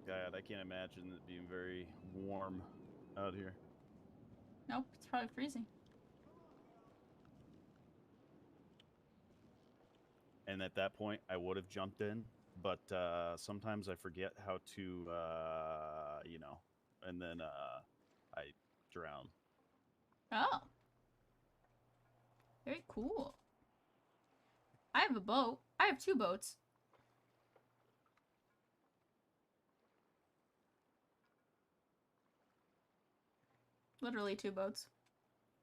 God, I can't imagine it being very warm out here. Nope, it's probably freezing. And at that point, I would have jumped in, but sometimes I forget how to, and then I drown. Oh, very cool. I have a boat. I have 2 boats. Literally 2 boats.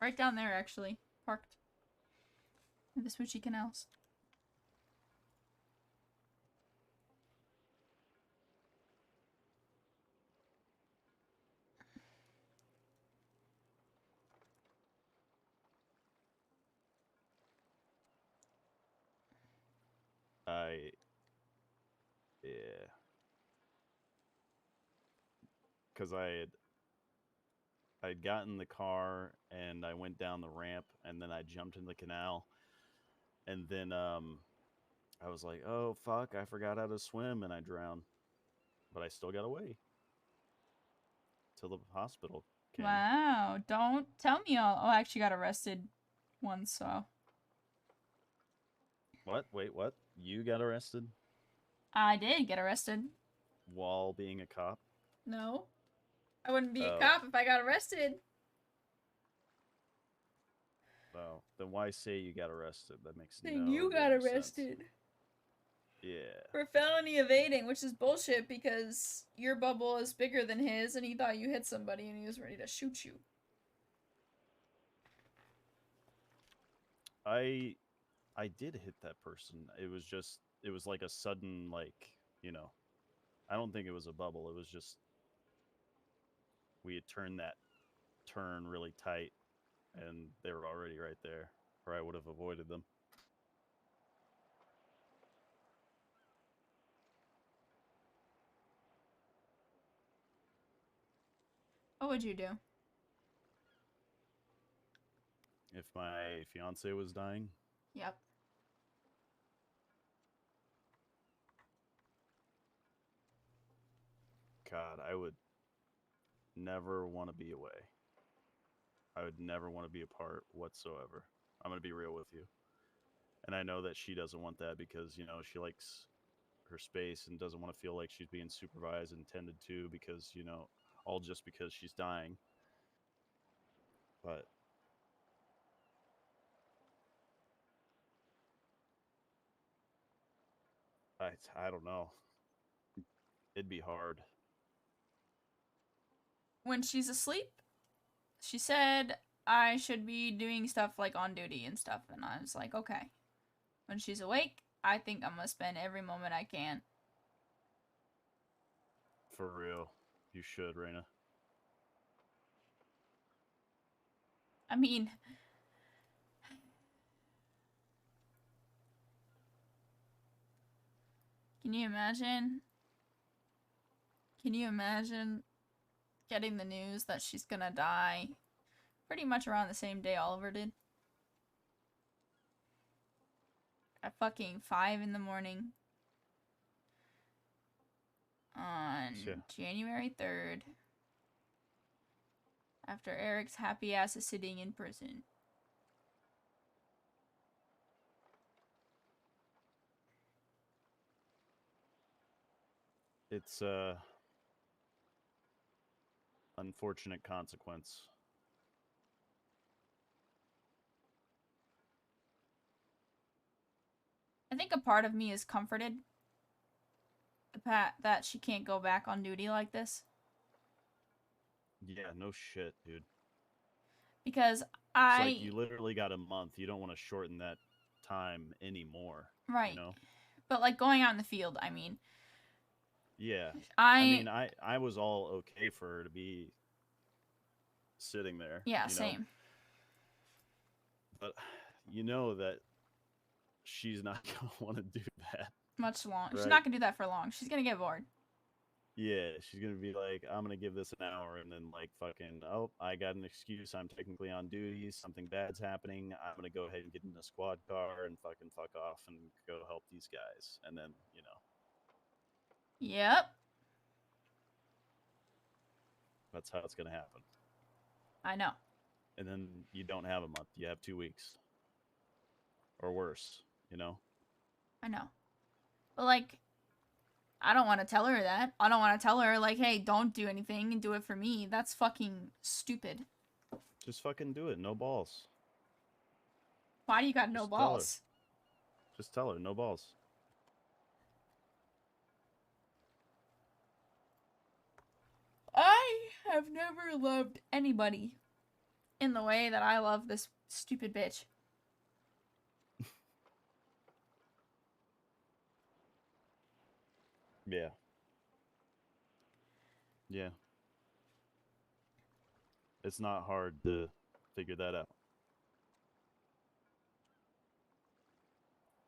Right down there, actually. Parked. In the Smoochie Canals. I Yeah, because I'd gotten in the car and I went down the ramp and then I jumped in the canal and then I was like, oh fuck, I forgot how to swim and I drowned, but I still got away till the hospital came. Wow, don't tell me all. Oh, I actually got arrested once, so. What? Wait, what? You got arrested I did get arrested. while being a cop? No. I wouldn't be a Oh, cop if I got arrested. well, then why say you got arrested? That makes Then no you got damn sense. arrested. Yeah. For felony evading, which is bullshit because your bubble is bigger than his and he thought you hit somebody and he was ready to shoot you. I I did hit that person. It was like a sudden I don't think it was a bubble. It was just we had turned that turn really tight and they were already right there or I would have avoided them. What would you do? If my fiance was dying, Yep. God, I would never want to be away. I would never want to be apart whatsoever. I'm going to be real with you. And I know that she doesn't want that because, she likes her space and doesn't want to feel like she's being supervised and tended to because, all just because she's dying. But I don't know. It'd be hard. When she's asleep, she said I should be doing stuff like on duty and stuff, and I was like, okay. When she's awake, I think I'm gonna spend every moment I can. For real. You should, Reyna. I mean, can you imagine? Can you imagine getting the news that she's gonna die pretty much around the same day Oliver did? At fucking 5 in the morning Yeah. on January 3rd. After Eric's happy ass is sitting in prison. It's unfortunate consequence. I think a part of me is comforted that she can't go back on duty like this. Yeah, no shit, dude. Because It's like I. you literally got a month. You don't want to shorten that time anymore, you Right. know? But like going out in the field, I mean. Yeah. I I. mean, I was all okay for her to be sitting there, Yeah, same. but you know that she's not going to want to do that, Much long. She's right? not gonna do that for long. She's gonna get bored. Yeah, she's going to be like, I'm going to give this an hour and then, like, fucking, oh, I got an excuse. I'm technically on duty. Something bad's happening. I'm going to go ahead and get in the squad car and fucking fuck off and go help these guys. And then, Yep. That's how it's going to happen. I know. And then you don't have a month. You have 2 weeks. Or worse, you know? I know. But, like, I don't want to tell her that. I don't want to tell her, like, hey, don't do anything and do it for me. That's fucking stupid. Just fucking do it. No balls. Why do you got no Just tell her. balls? Just tell her. No balls. I have never loved anybody in the way that I love this stupid bitch. Yeah. Yeah. It's not hard to figure that out.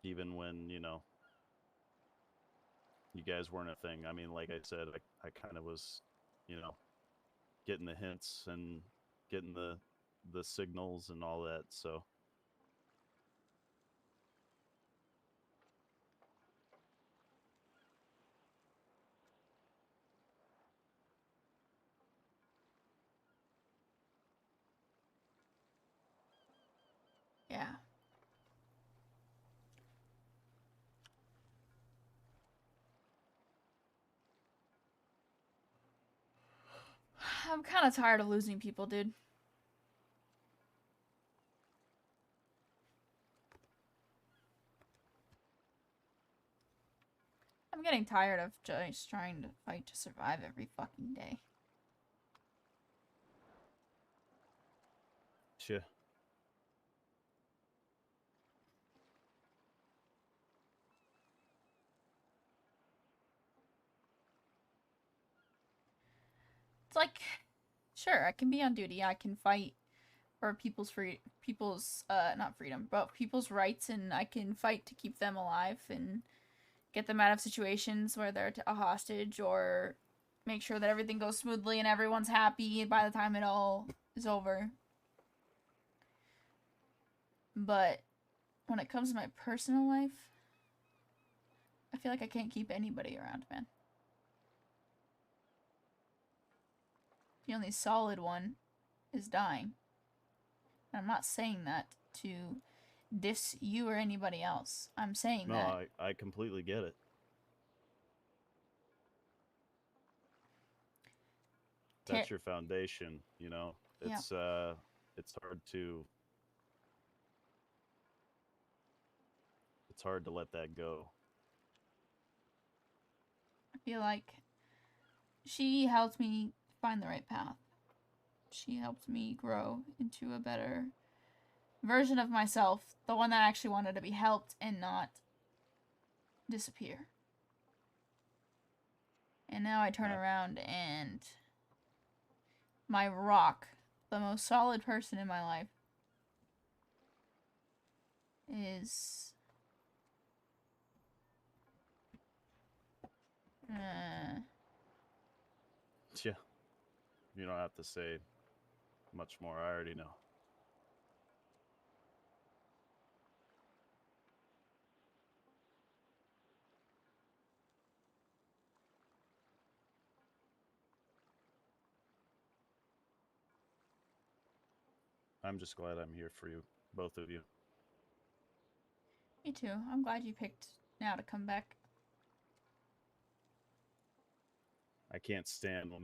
Even when, you guys weren't a thing. I mean, like I said, I kind of was, you know, getting the hints and getting the signals and all that. So Yeah. I'm kind of tired of losing people, dude. I'm getting tired of just trying to fight to survive every fucking day. sure. It's like, sure, I can be on duty. I can fight for people's not freedom, but people's rights, and I can fight to keep them alive and get them out of situations where they're a hostage, or make sure that everything goes smoothly and everyone's happy by the time it all is over. But when it comes to my personal life, I feel like I can't keep anybody around, man. The only solid one is dying. And I'm not saying that to diss you or anybody else. I'm saying No, that. I completely get it. That's your foundation, you know. Yeah. It's hard to let that go. I feel like she helped me find the right path. She helped me grow into a better version of myself, the one that actually wanted to be helped and not disappear. And now I turn around and my rock, the most solid person in my life, is Yeah. You don't have to say much more. I already know. I'm just glad I'm here for you, both of you. me too. I'm glad you picked now to come back. I can't stand when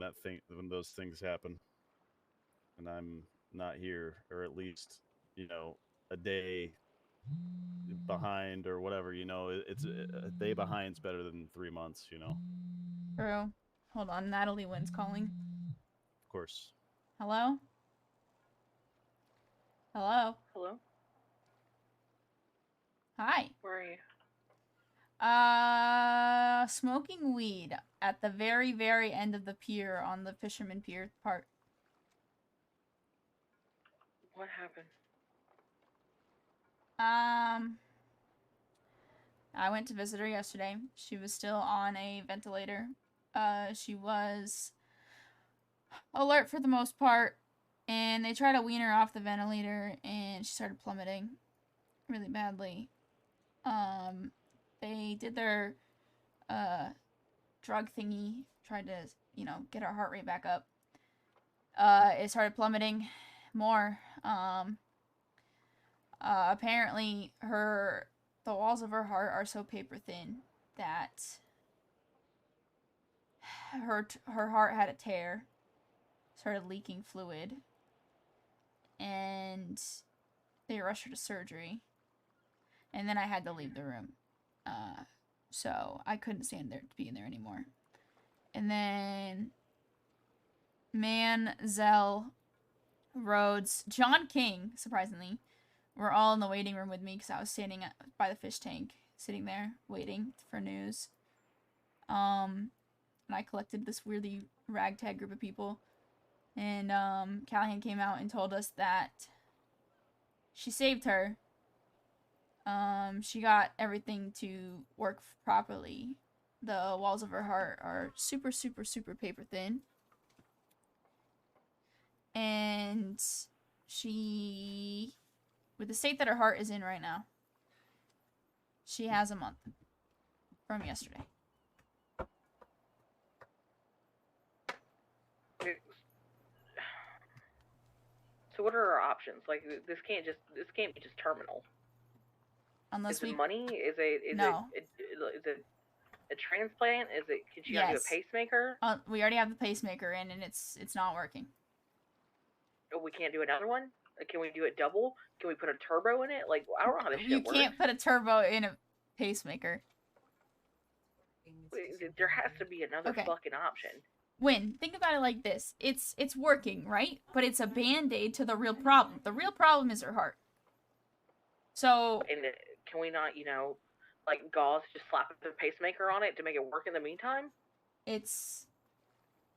those things happen, and I'm not here, or at least, a day behind or whatever. It's a day behind's better than 3 months. True. Hold on, Natalie Wynn's calling. Of course. Hello? Hello? Hello? Hi. Where are you? Smoking weed at the very, very end of the pier on the Fisherman Pier part. What happened? I went to visit her yesterday. She was still on a ventilator. She was alert for the most part, and they tried to wean her off the ventilator, and she started plummeting really badly. They did their drug thingy, tried to, get her heart rate back up. it started plummeting more. Apparently the walls of her heart are so paper thin that her heart had a tear, started leaking fluid, and they rushed her to surgery. And then I had to leave the room. So I couldn't stand there to be in there anymore. And then Man, Zell, Rhodes, John King, surprisingly, were all in the waiting room with me because I was standing by the fish tank, sitting there waiting for news. And I collected this weirdly ragtag group of people. And Callahan came out and told us that she saved her. She got everything to work properly. The walls of her heart are super, super, super paper thin. And she, with the state that her heart is in right now, she has a month from yesterday. So what are our options? Like, this can't be just terminal. Unless is it money? Is it a transplant? Can she not do a pacemaker? We already have the pacemaker in, and it's not working. Oh, we can't do another one? Can we do it double? Can we put a turbo in it? Like, I don't know how this shit works. You can't put a turbo in a pacemaker. There has to be another fucking option. Wynn, think about it like this. It's working, right? But it's a band-aid to the real problem. The real problem is her heart. So... And can we not, like gauze, just slap a pacemaker on it to make it work in the meantime? It's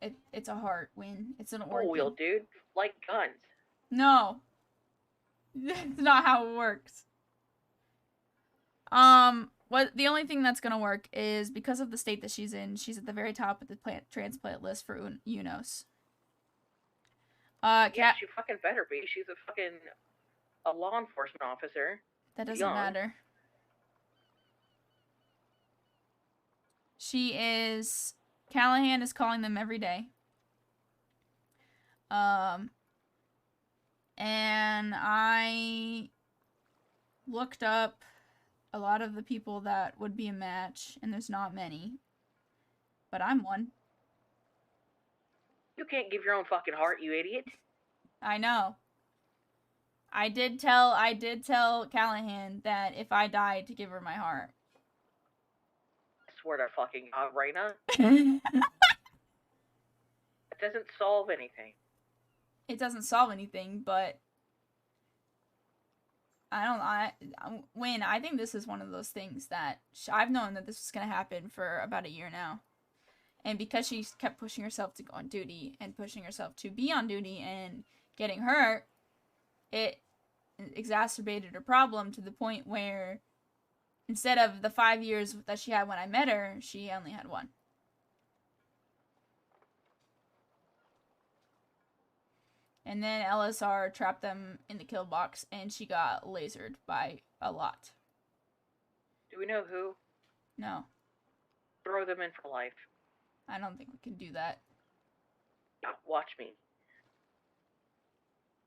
a heart, Wynn. It's an organ. Oh, wheel, dude. Like guns. No. That's not how it works. The only thing that's gonna work is because of the state that she's in, she's at the very top of the transplant list for UNOS. Yeah, she fucking better be. She's a law enforcement officer. That doesn't matter. Callahan is calling them every day. And I looked up a lot of the people that would be a match, and there's not many. But I'm one. You can't give your own fucking heart, you idiot. I know. I did tell Callahan that if I died to give her my heart. I swear to fucking God, Reyna. It doesn't solve anything. It doesn't solve anything, but Wynn, I think this is one of those things that I've known that this was going to happen for about a year now. And because she kept pushing herself to go on duty and pushing herself to be on duty and getting hurt, it exacerbated her problem to the point where instead of the 5 years that she had when I met her, she only had 1. And then LSR trapped them in the kill box, and she got lasered by a lot. Do we know who? No. Throw them in for life. I don't think we can do that. Watch me.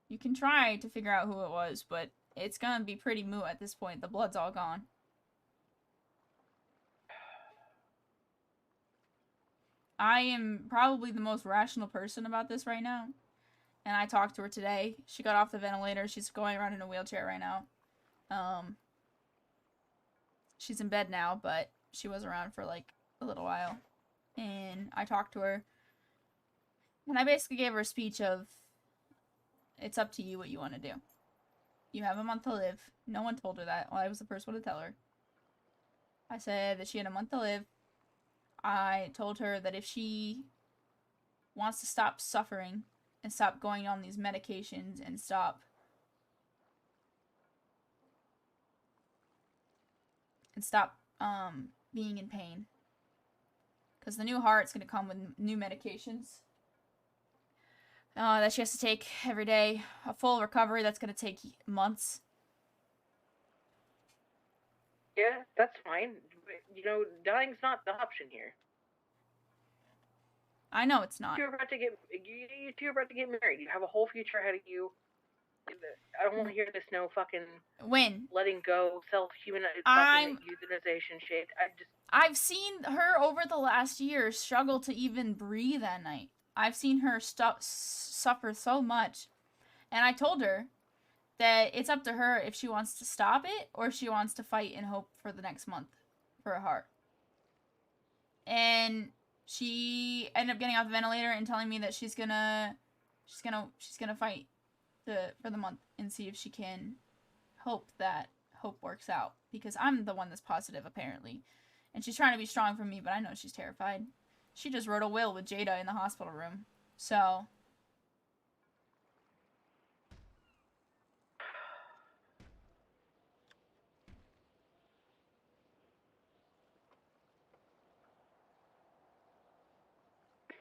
You can try to figure out who it was, but it's gonna be pretty moot at this point. The blood's all gone. I am probably the most rational person about this right now. And I talked to her today. She got off the ventilator. She's going around in a wheelchair right now. She's in bed now, but she was around for like a little while. And I talked to her. And I basically gave her a speech of, it's up to you what you want to do. You have a month to live. No one told her that. Well, I was the first one to tell her. I said that she had a month to live. I told her that if she wants to stop suffering and stop going on these medications and stop being in pain, because the new heart's going to come with new medications that she has to take every day, a full recovery that's going to take months. Yeah, that's fine. Dying's not the option here. I know it's not. You two are about to get married. You have a whole future ahead of you. I don't want to hear this no fucking Wynn, letting go, fucking euthanization shit. I've seen her over the last year struggle to even breathe at night. I've seen her suffer so much. And I told her that it's up to her if she wants to stop it or if she wants to fight and hope for the next month for her heart. And she ended up getting off the ventilator and telling me that she's gonna fight for the month and see if she can hope works out, because I'm the one that's positive apparently. And she's trying to be strong for me, but I know she's terrified. She just wrote a will with Jada in the hospital room. So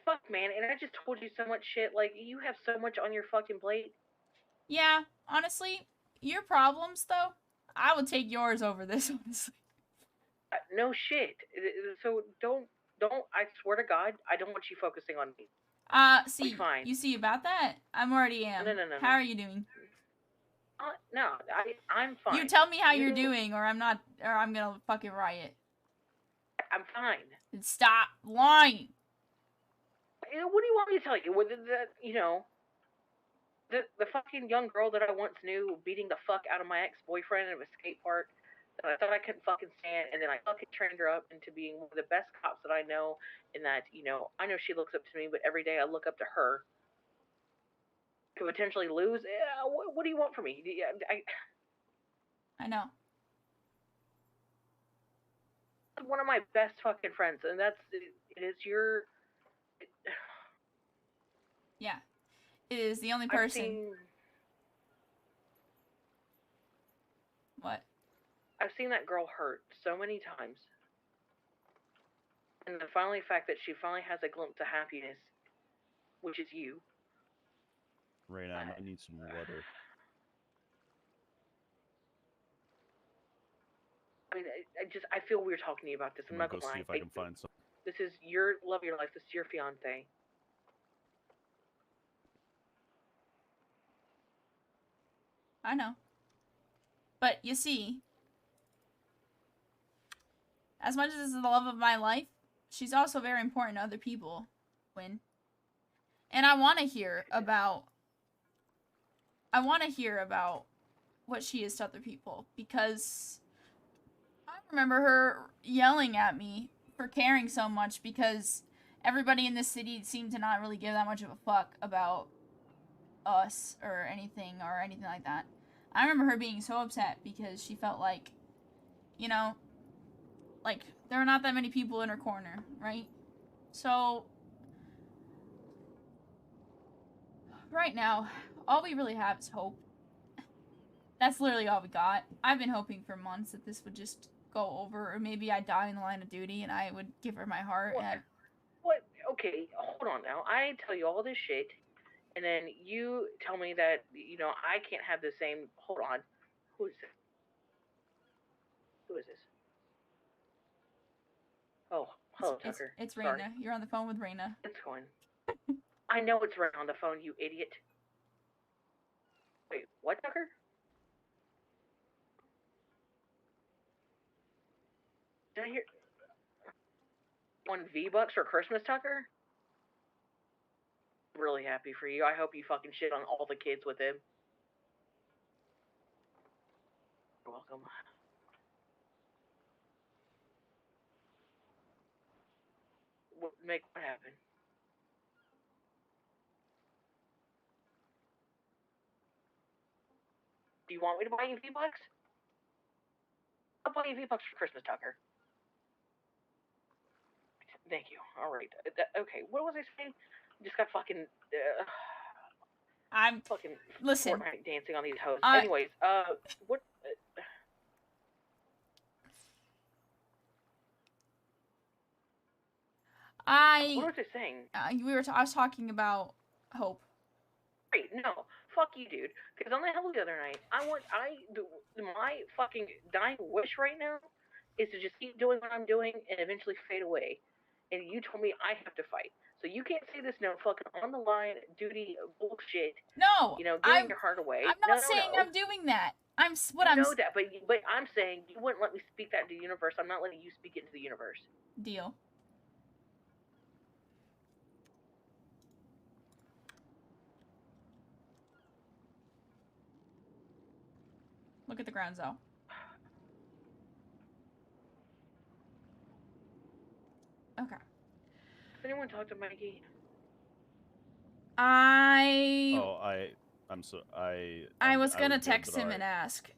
fuck, man, and I just told you so much shit. Like, you have so much on your fucking plate. yeah, honestly, your problems though, I would take yours over this, honestly. No shit. So don't. I swear to God, I don't want you focusing on me. See, fine. you see about that? I'm already am. No. How are you doing? No, I'm fine. You tell me how you're doing, or I'm gonna fucking riot. I'm fine. Stop lying. What do you want me to tell you? The fucking young girl that I once knew beating the fuck out of my ex-boyfriend at a skate park that I thought I couldn't fucking stand, and then I fucking trained her up into being one of the best cops that I know, and that, I know she looks up to me, but every day I look up to her. Could potentially lose? What do you want from me? I know. One of my best fucking friends, and it is your... Yeah. It is the only person. What? I've seen that girl hurt so many times. And the fact that she finally has a glimpse of happiness, which is you. Reyna, I might need some water. I mean, I feel weird talking to you about this. I'm not gonna gonna lie. See if I can find some. This is your love of your life. This is your fiance. I know. But you see, as much as this is the love of my life, she's also very important to other people, Wynn. And I want to hear about what she is to other people, because I remember her yelling at me for caring so much, because everybody in this city seemed to not really give that much of a fuck about us or anything like that. I remember her being so upset because she felt like, like there are not that many people in her corner, right? So right now, all we really have is hope. That's literally all we got. I've been hoping for months that this would just go over, or maybe I'd die in the line of duty and I would give her my heart. What? Okay, hold on now. I tell you all this shit, and then you tell me that, I can't have the same... Hold on. Who is this? Who is this? Oh, hello, Tucker. It's Reyna. You're on the phone with Reyna. It's going. I know it's Reyna on the phone, you idiot. Wait, what, Tucker? Did I hear... $1 for Christmas, Tucker? Really happy for you. I hope you fucking shit on all the kids with him. You're welcome. What happen? Do you want me to buy you V-Bucks? I'll buy you V-Bucks for Christmas, Tucker. Thank you. Alright. Okay, what was I saying? Just got fucking... I'm... fucking... Listen. Fortnite dancing on these hoes. Anyways, what... What was I saying? I was talking about hope. Wait, no. Fuck you, dude. Because on the hell the other night, my fucking dying wish right now is to just keep doing what I'm doing and eventually fade away. And you told me I have to fight. So you can't say this no fucking on the line duty bullshit. No, You know, giving your heart away. I'm not saying I'm doing that. I know that, but I'm saying you wouldn't let me speak that into the universe. I'm not letting you speak it into the universe. Deal. Look at the grounds, though. Okay. Has anyone talked to Mikey? I was gonna text him and ask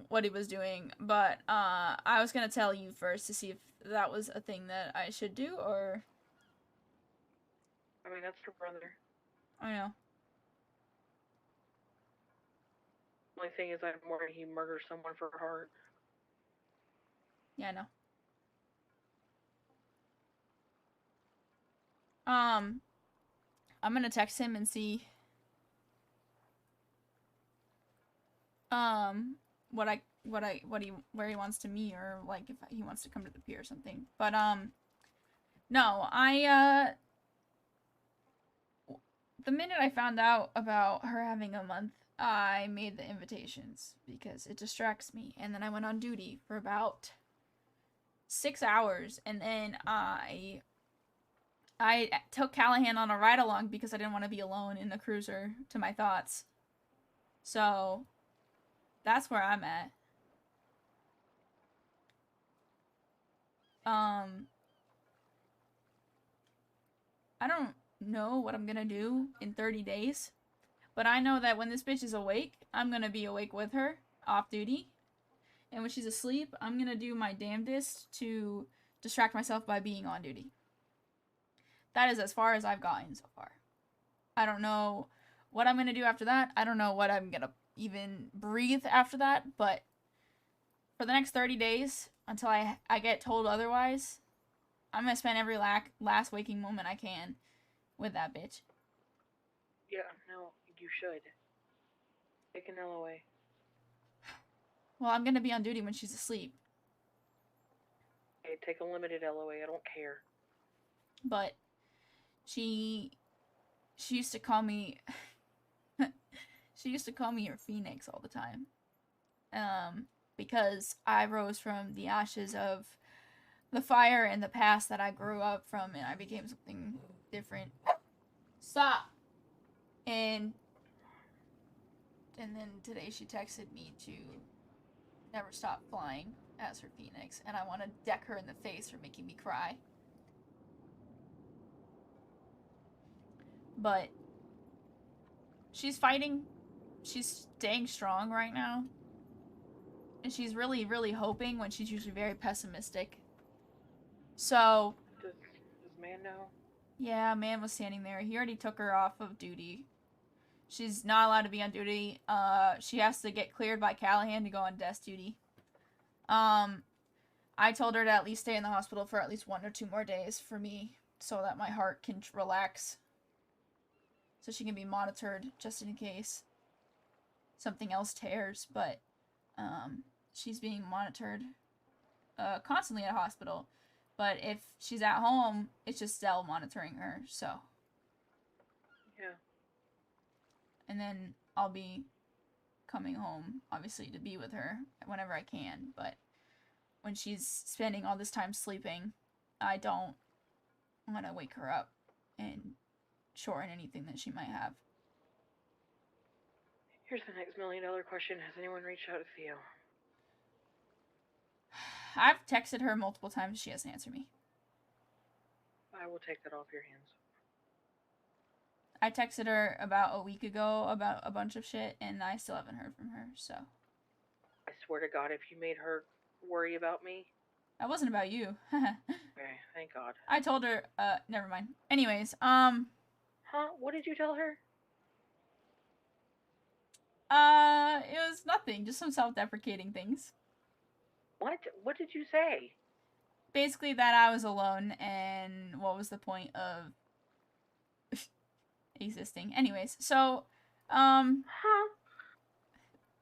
what he was doing, but I was gonna tell you first to see if that was a thing that I should do, or... I mean, that's her brother. I know. The only thing is I'm worried he murders someone for her heart. Yeah, I know. I'm gonna text him and see where he wants to meet, or like if he wants to come to the pier or something. But no, the minute I found out about her having a month, I made the invitations because it distracts me. And then I went on duty for about 6 hours, and then I took Callahan on a ride along because I didn't want to be alone in the cruiser to my thoughts. So that's where I'm at. I don't know what I'm gonna do in 30 days, but I know that when this bitch is awake, I'm gonna be awake with her, off duty. And when she's asleep, I'm gonna do my damnedest to distract myself by being on duty. That is as far as I've gotten so far. I don't know what I'm gonna do after that. I don't know what I'm gonna even breathe after that, but for the next 30 days, until I get told otherwise, I'm gonna spend every last waking moment I can with that bitch. Yeah, no, you should. Take an LOA. Well, I'm gonna be on duty when she's asleep. Okay, take a limited LOA, I don't care. But she used to call me she used to call me her Phoenix all the time. Because I rose from the ashes of the fire and the past that I grew up from, and I became something different. Stop! And then today she texted me to never stop flying as her Phoenix, and I want to deck her in the face for making me cry. But she's fighting. She's staying strong right now. And she's really, really hoping when she's usually very pessimistic. So... Does Man know? Yeah, Man was standing there. He already took her off of duty. She's not allowed to be on duty. She has to get cleared by Callahan to go on desk duty. I told her to at least stay in the hospital for at least 1 or 2 more days for me, so that my heart can relax. So she can be monitored, just in case something else tears, but, she's being monitored, constantly at a hospital. But if she's at home, it's just Dell monitoring her, so. Yeah. And then I'll be coming home, obviously, to be with her whenever I can, but when she's spending all this time sleeping, I don't want to wake her up and shorten anything that she might have. Here's the next $1 million question. Has anyone reached out to Theo? I've texted her multiple times. She hasn't answered me. I will take that off your hands. I texted her about a week ago about a bunch of shit, and I still haven't heard from her, so. I swear to God, if you made her worry about me... That wasn't about you. Okay, thank God. I told her, never mind. Anyways, Huh? What did you tell her? it was nothing. Just some self-deprecating things. What? What did you say? Basically that I was alone, and what was the point of existing. Anyways, so, Huh?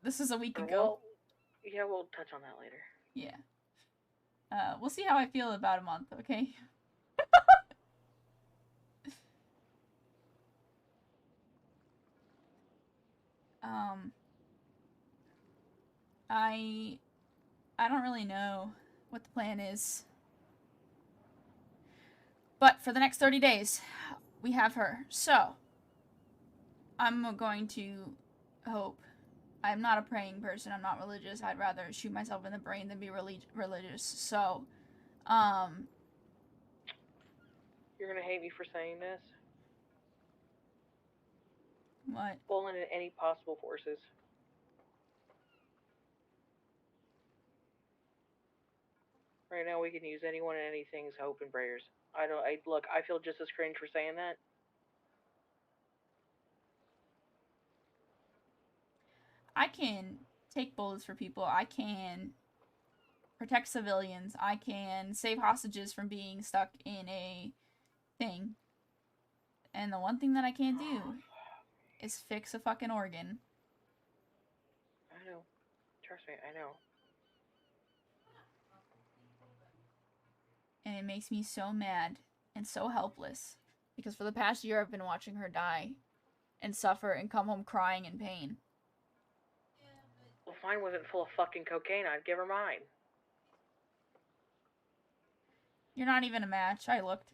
This is a week ago. Well, yeah, we'll touch on that later. Yeah. We'll see how I feel about a month, okay? I don't really know what the plan is. But for the next 30 days, we have her. So, I'm going to hope. I'm not a praying person. I'm not religious. I'd rather shoot myself in the brain than be religious. So, You're gonna hate me for saying this. what? Pulling in any possible forces. Right now, we can use anyone and anything's hope and prayers. Look, I feel just as cringe for saying that. I can take bullets for people. I can protect civilians. I can save hostages from being stuck in a thing. And the one thing that I can't do is fix a fucking organ. I know. Trust me, I know. And it makes me so mad and so helpless. Because for the past year, I've been watching her die and suffer and come home crying in pain. Well, if mine wasn't full of fucking cocaine, I'd give her mine. You're not even a match. I looked.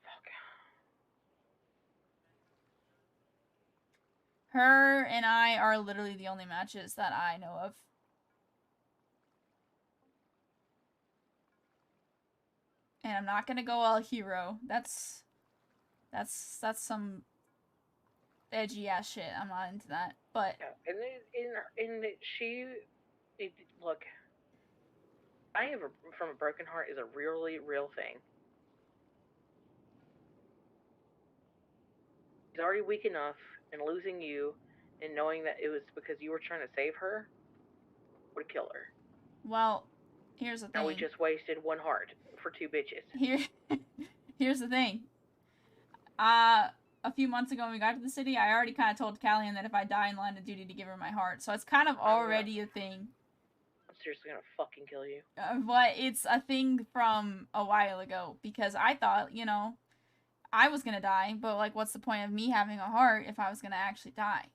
Fuck. Her and I are literally the only matches that I know of. And I'm not gonna go all hero. That's some edgy ass shit. I'm not into that. But Yeah, look, dying from a broken heart is a really real thing. She's already weak enough, and losing you, and knowing that it was because you were trying to save her, would kill her. well, here's the thing. Now we just wasted one heart for two bitches. Here's the thing. A few months ago when we got to the city, I already kind of told Callian that if I die in line of duty to give her my heart. So it's kind of already a thing. I'm seriously gonna fucking kill you. But it's a thing from a while ago. Because I thought, I was gonna die. But, like, what's the point of me having a heart if I was gonna actually die?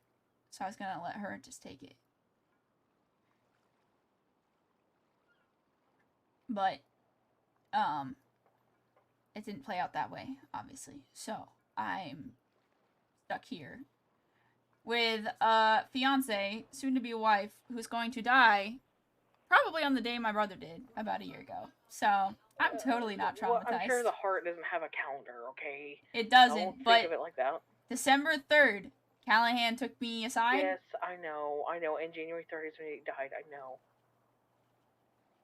So I was gonna let her just take it. But, it didn't play out that way, obviously. So, I'm stuck here with a fiance, soon to be a wife, who's going to die probably on the day my brother did about a year ago. So, I'm totally not traumatized. Well, I'm sure the heart doesn't have a calendar, okay? It doesn't, Don't but think of it like that. December 3rd, Callahan took me aside. Yes, I know, and January 30th is when he died, I know.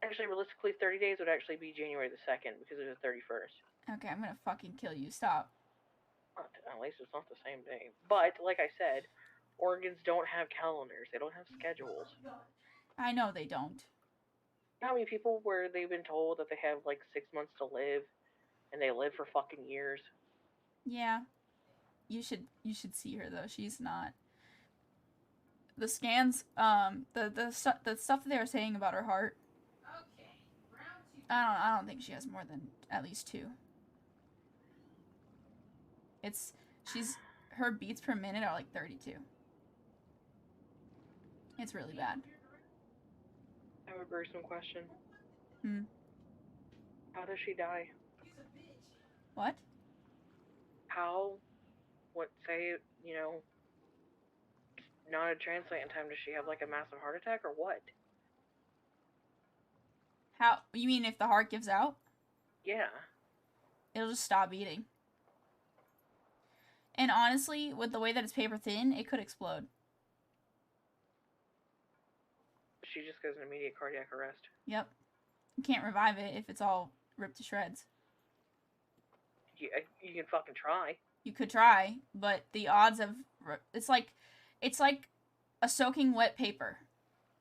Actually, realistically, 30 days would actually be January the 2nd, because it was the 31st. Okay, I'm gonna fucking kill you. Stop. At least it's not the same day. But, like I said, organs don't have calendars. They don't have schedules. I know they don't. You know how many people where they've been told that they have, like, 6 months to live, and they live for fucking years? Yeah. You should see her, though. She's not. The scans, the stuff that they were saying about her heart. Okay, round 2. I don't think she has more than at least 2. Her beats per minute are like 32. It's really bad. I have a gruesome question. How does she die? What? Say, not a transplant in time, does she have like a massive heart attack or what? How, you mean if the heart gives out? Yeah. It'll just stop beating. And honestly, with the way that it's paper thin, it could explode. She just goes in immediate cardiac arrest. Yep. You can't revive it if it's all ripped to shreds. You can fucking try. You could try, but the odds of... It's like a soaking wet paper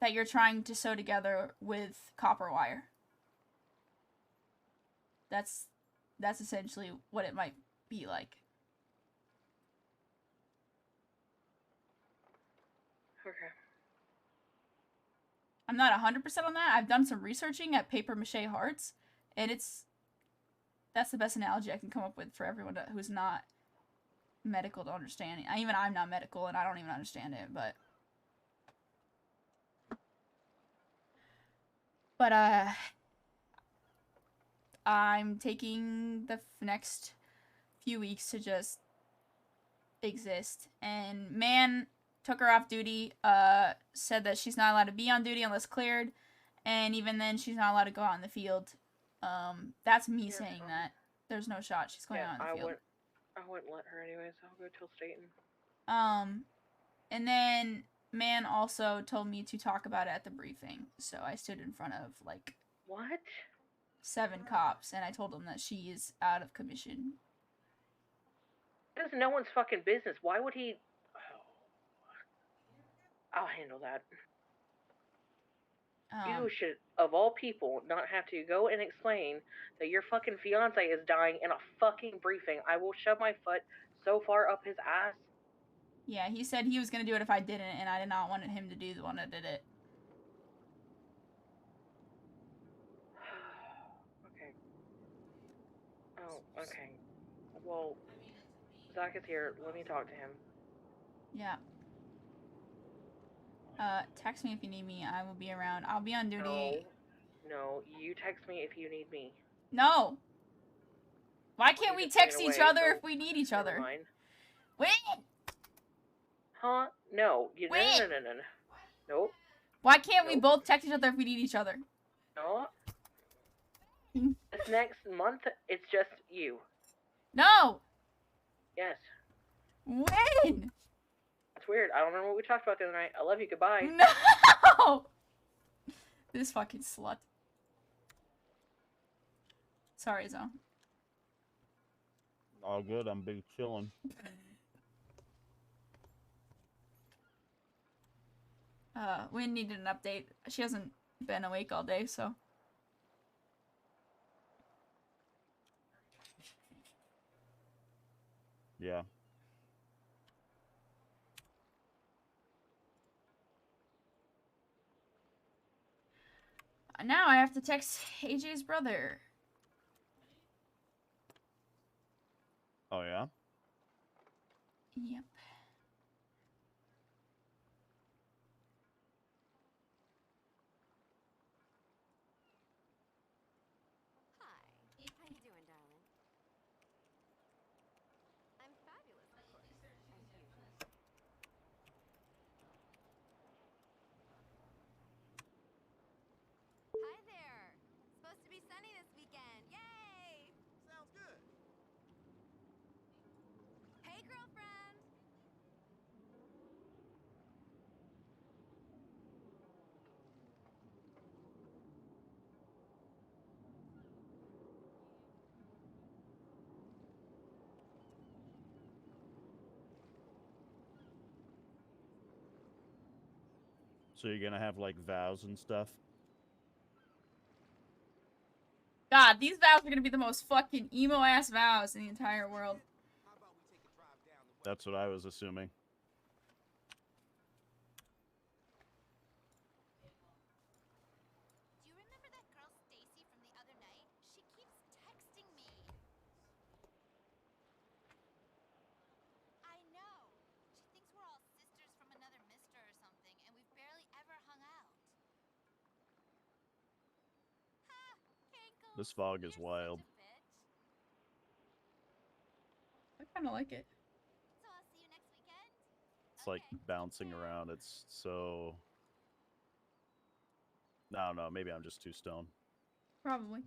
that you're trying to sew together with copper wire. That's essentially what it might be like. Okay. I'm not 100% on that. I've done some researching at paper mache hearts, and that's the best analogy I can come up with for everyone who's not medical to understand it. Even I'm not medical, and I don't even understand it, but I'm taking the next few weeks to just exist. And man took her off duty, said that she's not allowed to be on duty unless cleared, and even then she's not allowed to go out in the field. That's me saying that. There's no shot she's going out in the field. I wouldn't let her anyways. I'll go till Staten. And then man also told me to talk about it at the briefing. So I stood in front of like what? 7 cops, and I told them that she is out of commission. That is no one's fucking business. Why would he? Oh. I'll handle that. You should, of all people, not have to go and explain that your fucking fiance is dying in a fucking briefing. I will shove my foot so far up his ass. Yeah, he said he was gonna do it if I didn't, and I did not want him to do the one that did it. Okay. Oh, okay. Well, Zach is here. Let me talk to him. Yeah. Text me if you need me. I will be around. I'll be on duty. No, you text me if you need me. No! Why can't we text each other if we need each other? Wait! Huh? No. Wait! No. Nope. Why can't we both text each other if we need each other? No. This next month, it's just you. No! Yes. When? That's weird. I don't remember what we talked about the other night. I love you. Goodbye. No! This fucking slut. Sorry, Zo. All good. I'm big chillin'. Wynn needed an update. She hasn't been awake all day, so. Yeah. Now I have to text AJ's brother. Oh, yeah? Yep. So you're gonna have, like, vows and stuff? God, these vows are gonna be the most fucking emo-ass vows in the entire world. That's what I was assuming. Do you remember that girl Stacy from the other night? She keeps texting me. I know. She thinks we're all sisters from another mister or something, and we've barely ever hung out. Ha! Cankles, This fog is you're wild. such a bitch. I kinda like it. So I'll see you next weekend? It's like bouncing around. It's so... I don't know. Maybe I'm just too stoned. Probably.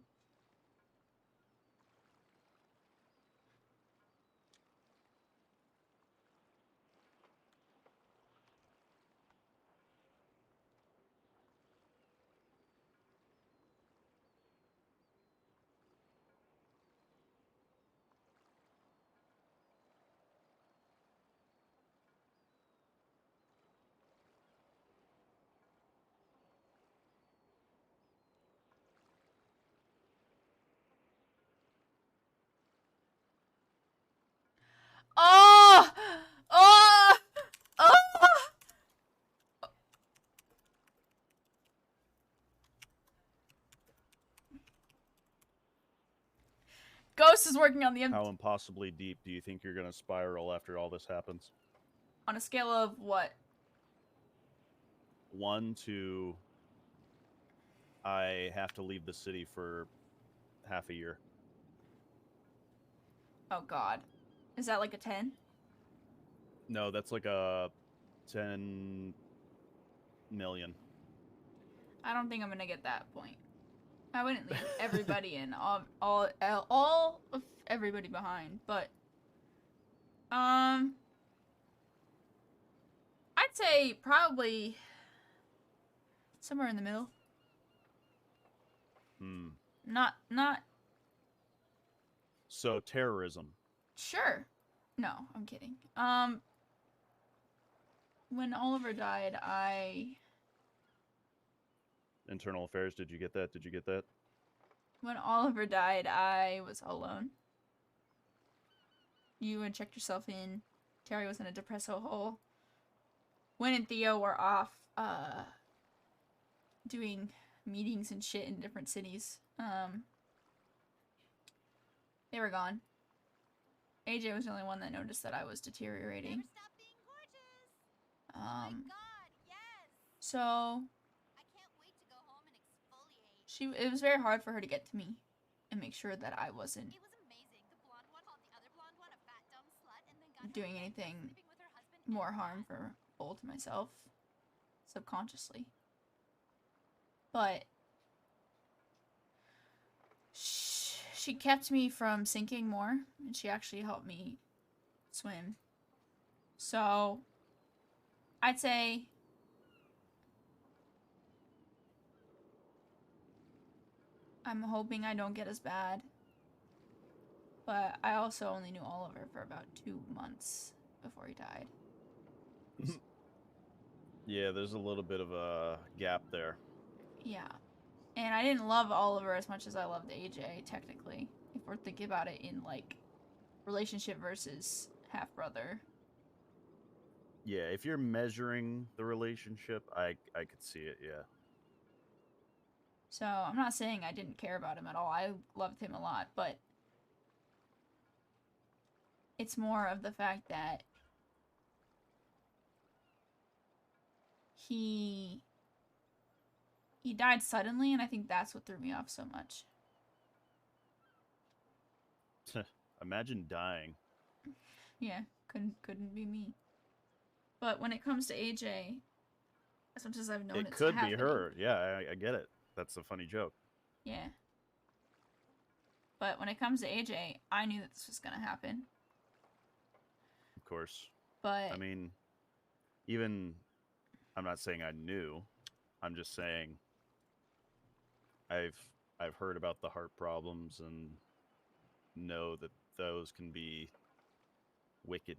Ghost is working on the How impossibly deep do you think you're gonna spiral after all this happens? on a scale of what? 1 to I have to leave the city for half a year. Oh God, is that like a 10? No, that's like a 10 million. I don't think I'm gonna get that point. I wouldn't leave everybody in, all of everybody behind, but I'd say probably somewhere in the middle. Not. So terrorism. Sure. No, I'm kidding. When Oliver died, Internal affairs. Did you get that? Did you get that? when Oliver died, I was alone. You had checked yourself in. Terry was in a depresso hole. Wynn and Theo were off, doing meetings and shit in different cities. They were gone. AJ was the only one that noticed that I was deteriorating. Never stop being gorgeous. Oh my God, yes. So I can't wait to go home and exfoliate. it was very hard for her to get to me and make sure that I wasn't It was amazing. The blonde one called the other blonde one a fat dumb slut, and then got doing her anything sleeping with her husband and more her harm dad. for Bolt and myself subconsciously. But she kept me from sinking more, and she actually helped me swim. So I'd say I'm hoping I don't get as bad. But I also only knew Oliver for about 2 months before he died. Yeah, there's a little bit of a gap there. Yeah. And I didn't love Oliver as much as I loved AJ, technically. If we're thinking about it in, like, relationship versus half-brother. Yeah, if you're measuring the relationship, I could see it, yeah. So, I'm not saying I didn't care about him at all. I loved him a lot, but it's more of the fact that he died suddenly, and I think that's what threw me off so much. Imagine dying. Yeah, couldn't be me. But when it comes to AJ, as much as I've known It could be happening, her. Yeah, I get it. That's a funny joke. Yeah. But when it comes to AJ, I knew that this was gonna happen. Of course. But I mean, even I'm not saying I knew. I'm just saying I've heard about the heart problems and know that those can be wicked.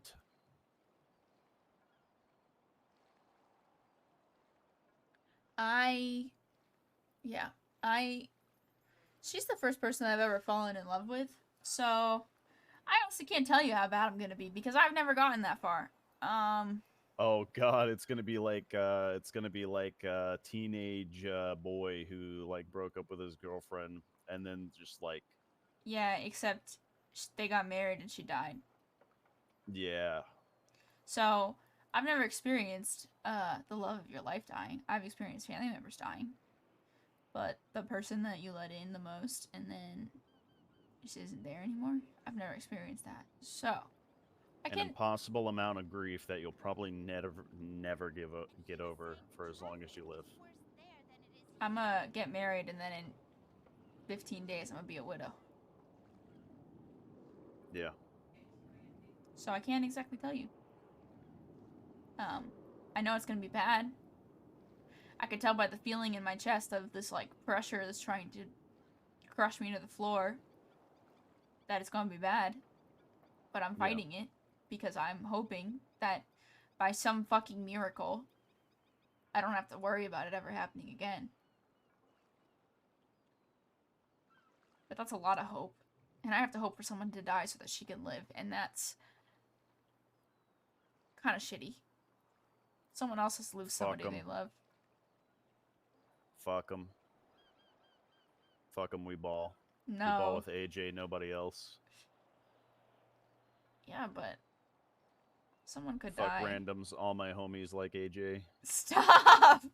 she's the first person I've ever fallen in love with. So I honestly can't tell you how bad I'm gonna be because I've never gotten that far. Oh God, it's gonna be like a teenage boy who like broke up with his girlfriend and then just like Yeah, except they got married and she died. yeah. So I've never experienced the love of your life dying. I've experienced family members dying. But the person that you let in the most and then just isn't there anymore, I've never experienced that. So An impossible amount of grief that you'll probably never get over for as long as you live. I'm gonna get married and then in 15 days I'm gonna be a widow. Yeah. So I can't exactly tell you. I know it's gonna be bad. I could tell by the feeling in my chest of this like pressure that's trying to crush me to the floor that it's gonna be bad. But I'm fighting it because I'm hoping that by some fucking miracle I don't have to worry about it ever happening again. But that's a lot of hope. And I have to hope for someone to die so that she can live. And that's kind of shitty. Someone else has to lose somebody they love. Fuck them. Fuck them, we ball. You ball No. with AJ, nobody else. Yeah, but someone could Fuck die. randoms, all my homies like AJ. Stop!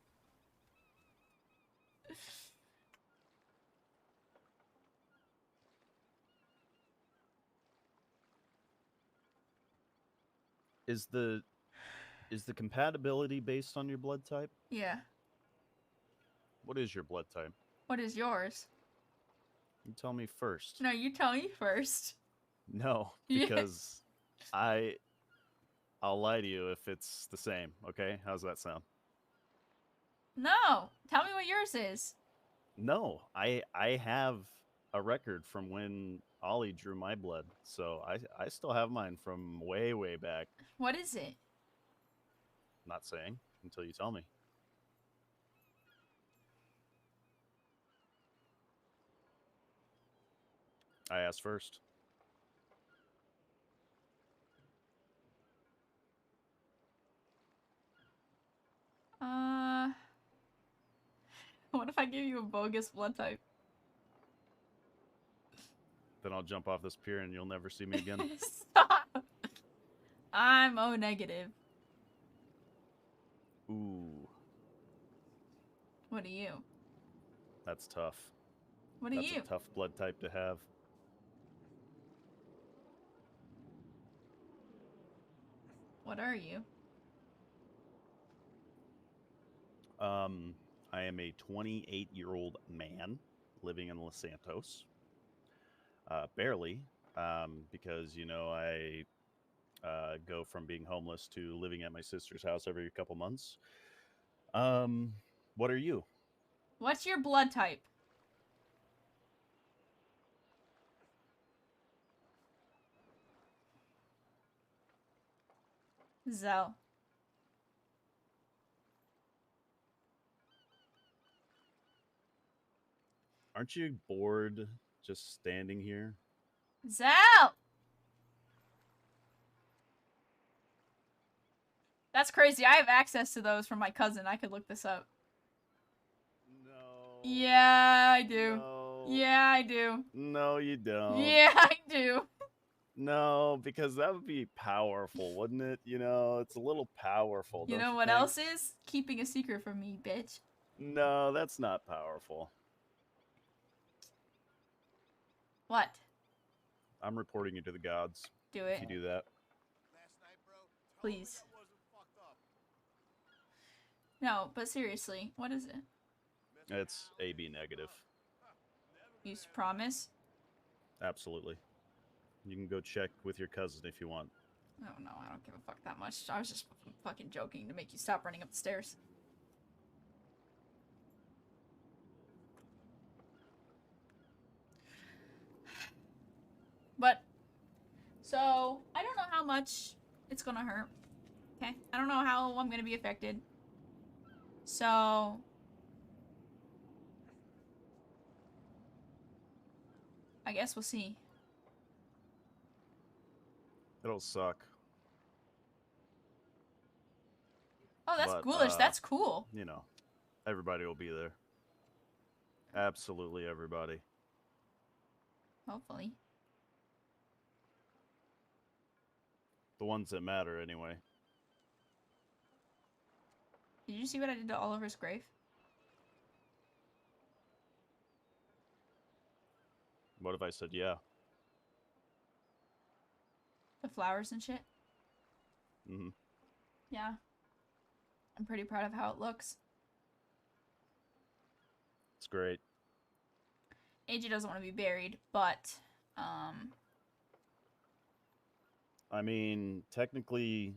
Is the compatibility based on your blood type? Yeah. What is your blood type? What is yours? You tell me first. No, you tell me first. No, Yeah. because I'll lie to you if it's the same, okay? How's that sound? No! Tell me what yours is. No, I have a record from when Ollie drew my blood, so I still have mine from way, way back. What is it? Not saying until you tell me. I asked first. What if I give you a bogus blood type? Then I'll jump off this pier and you'll never see me again. Stop! I'm O negative. Ooh, What are you? that's tough. What are That's you? a tough blood type to have. What are you? I am a 28-year-old man living in Los Santos. Barely, because, you know, I go from being homeless to living at my sister's house every couple months. What are you? What's your blood type? Zell. Aren't you bored just standing here? Zell! That's crazy. I have access to those from my cousin. I could look this up. No. Yeah, I do. No. Yeah, I do. No, you don't. Yeah, I do. No, because that would be powerful, wouldn't it? You know, it's a little powerful. You don't know what think? else is? Keeping a secret from me, bitch. No, that's not powerful. What? I'm reporting you to the gods. Do If it. you do that. Please. No, but seriously, what is it? It's AB negative. You promise? Absolutely. You can go check with your cousin if you want. Oh no, I don't give a fuck that much. I was just fucking joking to make you stop running up the stairs. But, so, I don't know how much it's gonna hurt. Okay? I don't know how I'm gonna be affected. So, I guess we'll see. It'll suck. Oh, that's But, ghoulish. That's cool. You know, everybody will be there. Absolutely everybody. Hopefully. The ones that matter, anyway. Did you see what I did to Oliver's grave? What if I said yeah? The flowers and shit? Mm-hmm. Yeah. I'm pretty proud of how it looks. It's great. AJ doesn't want to be buried, but, I mean, technically,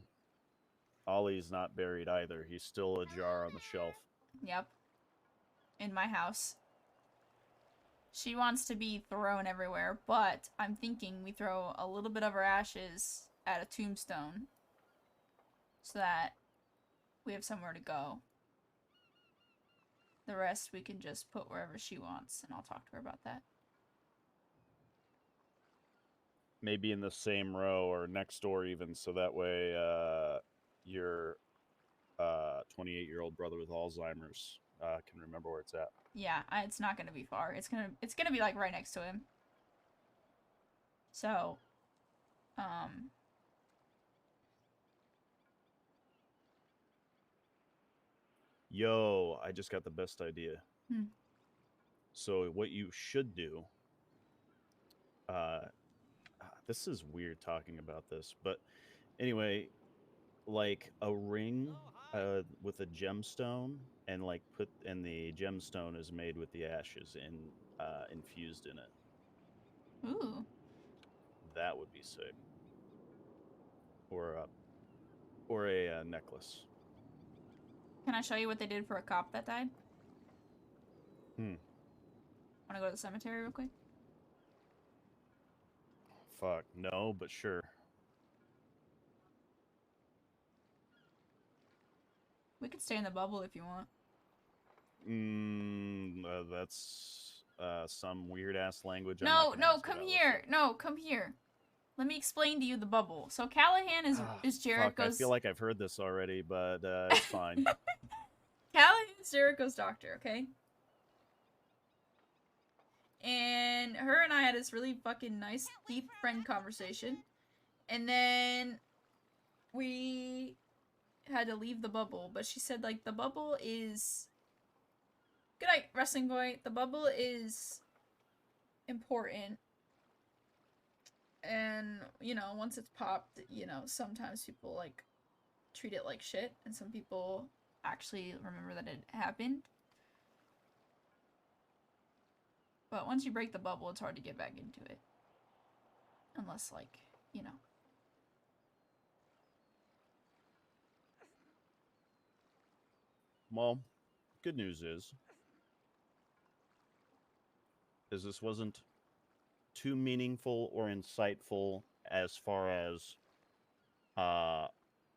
Ollie's not buried either. He's still a jar on the shelf. yep. In my house. She wants to be thrown everywhere, but I'm thinking we throw a little bit of her ashes at a tombstone so that we have somewhere to go. The rest we can just put wherever she wants, and I'll talk to her about that. Maybe in the same row or next door even, so that way your 28-year-old brother with Alzheimer's can remember where it's at. Yeah, it's not gonna be far. It's gonna be like right next to him. So, Yo, I just got the best idea. Hmm. So what you should do, uh, this is weird talking about this, but anyway, like a ring with a gemstone, and like the gemstone is made with the ashes and infused in it. Ooh. That would be sick. Or a necklace. Can I show you what they did for a cop that died? Hmm. Wanna go to the cemetery real quick? Fuck no, but sure. We could stay in the bubble if you want. That's some weird ass language. No, come here. No, come here. Let me explain to you the bubble. So Callahan is Jericho's. Fuck, I feel like I've heard this already, but it's fine. Callahan's Jericho's doctor, okay? And her and I had this really fucking nice, deep friend conversation. And then we had to leave the bubble, but she said, like, the bubble is... Good night, wrestling boy. The bubble is important. And, you know, once it's popped, you know, sometimes people, like, treat it like shit. And some people actually remember that it happened. But once you break the bubble, it's hard to get back into it. Unless, like, you know. Well, good news is this wasn't too meaningful or insightful as far as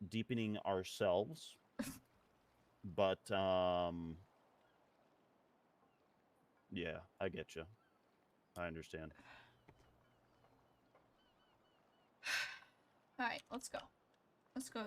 deepening ourselves. But yeah, I get you. I understand. Alright, let's go. Let's go.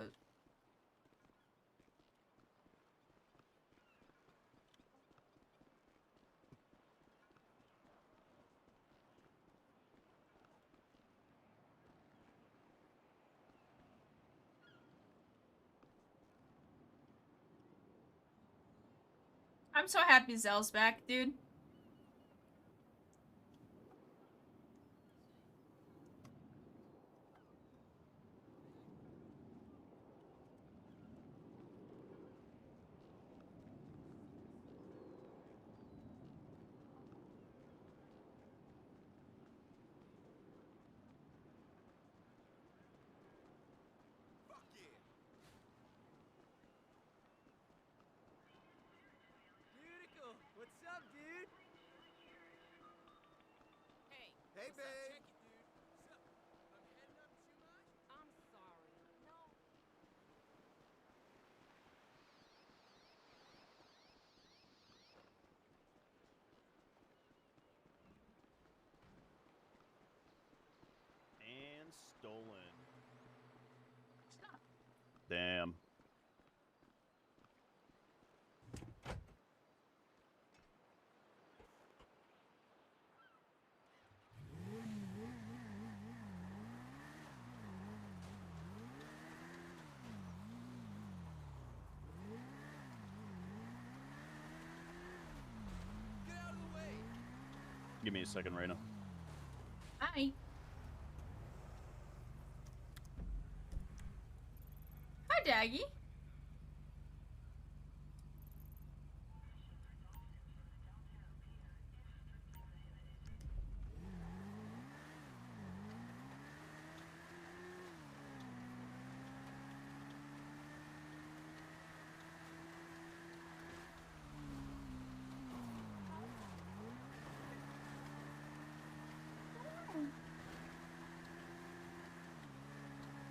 I'm so happy Zell's back, dude. What's up, dude? Hey. Hey, what's up? babe. Check it, dude. What's up? I'm heading up too much? I'm sorry. No. And stolen. Damn. Get out of the way. Give me a second, Reyna. Hi. Hi, Daggy.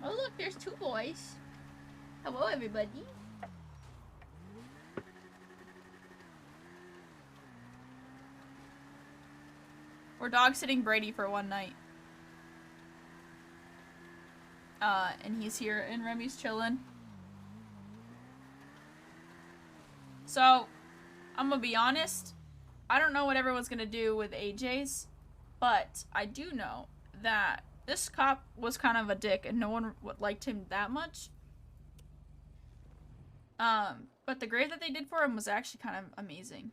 Oh, look, there's two boys. Hello, everybody. We're dog sitting Brady for one night. And he's here and Remy's chilling. So, I'm gonna be honest. I don't know what everyone's gonna do with AJ's, but I do know that this cop was kind of a dick and no one liked him that much. But the grave that they did for him was actually kind of amazing.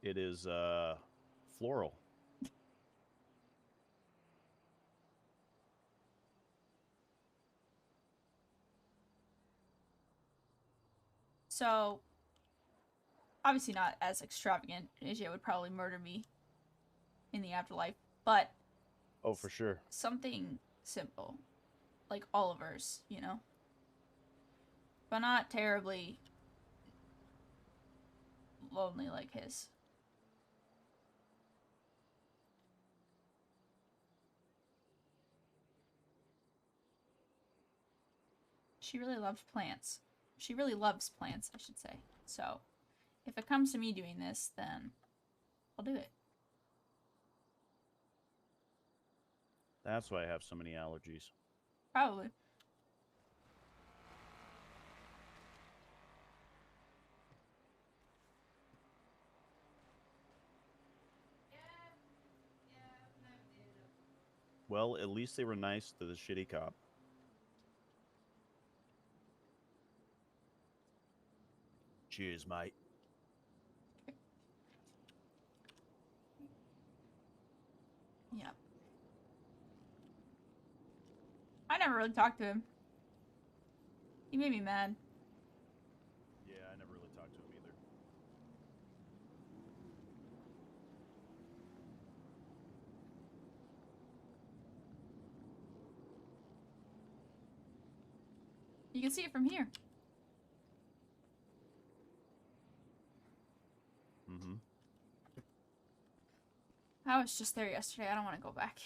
It is floral. So, obviously not as extravagant. AJ would probably murder me in the afterlife, but Oh, for sure. something simple, like Oliver's, you know? But not terribly lonely like his. She really loves plants. She really loves plants, I should say. So, if it comes to me doing this, then I'll do it. That's why I have so many allergies. Probably. Well, at least they were nice to the shitty cop. Cheers, mate. Yeah. I never really talked to him. He made me mad. Yeah, I never really talked to him either. You can see it from here. Mm-hmm. I was just there yesterday. I don't want to go back.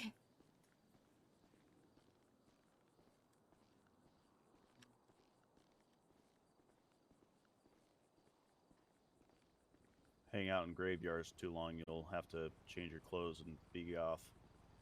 Hang out in graveyards too long, you'll have to change your clothes and be off.